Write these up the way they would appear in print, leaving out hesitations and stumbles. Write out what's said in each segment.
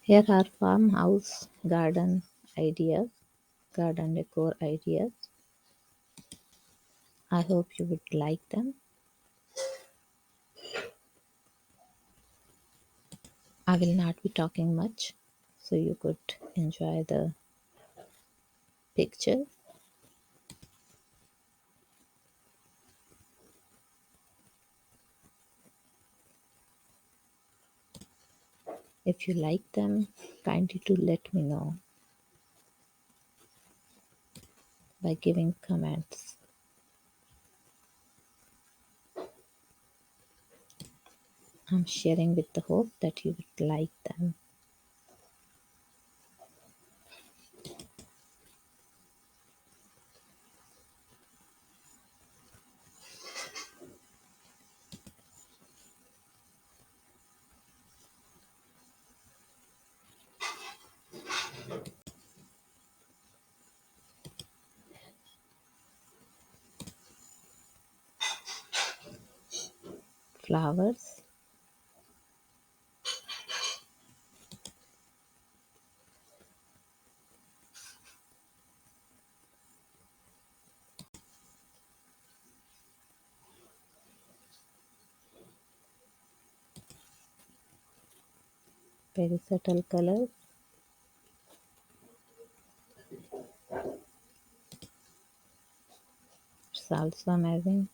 Here are farmhouse ideas, garden decor ideas. I hope you would like them. I will not be talking much, so you could enjoy the picture. If you like them, kindly to let me know by giving comments. I'm sharing with the hope that you would like them. Flowers, very subtle colors. It's also amazing.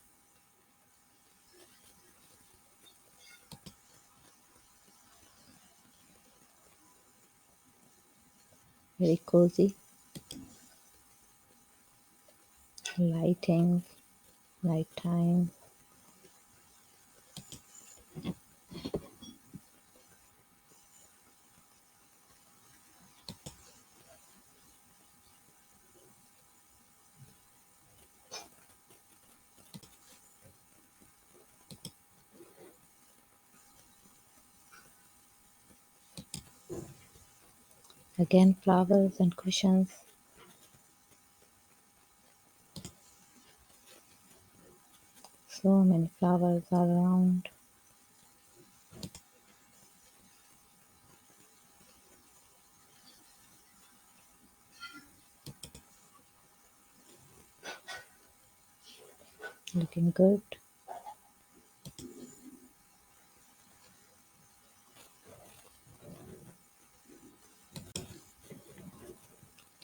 Very cozy. Lighting, nighttime. Again, flowers and cushions. So many flowers are around. Looking good.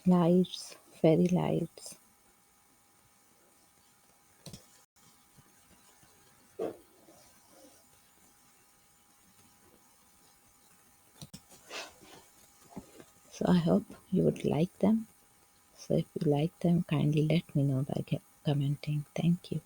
Lights, fairy lights. So I hope you would like them. So if you like them, kindly let me know by commenting. Thank you.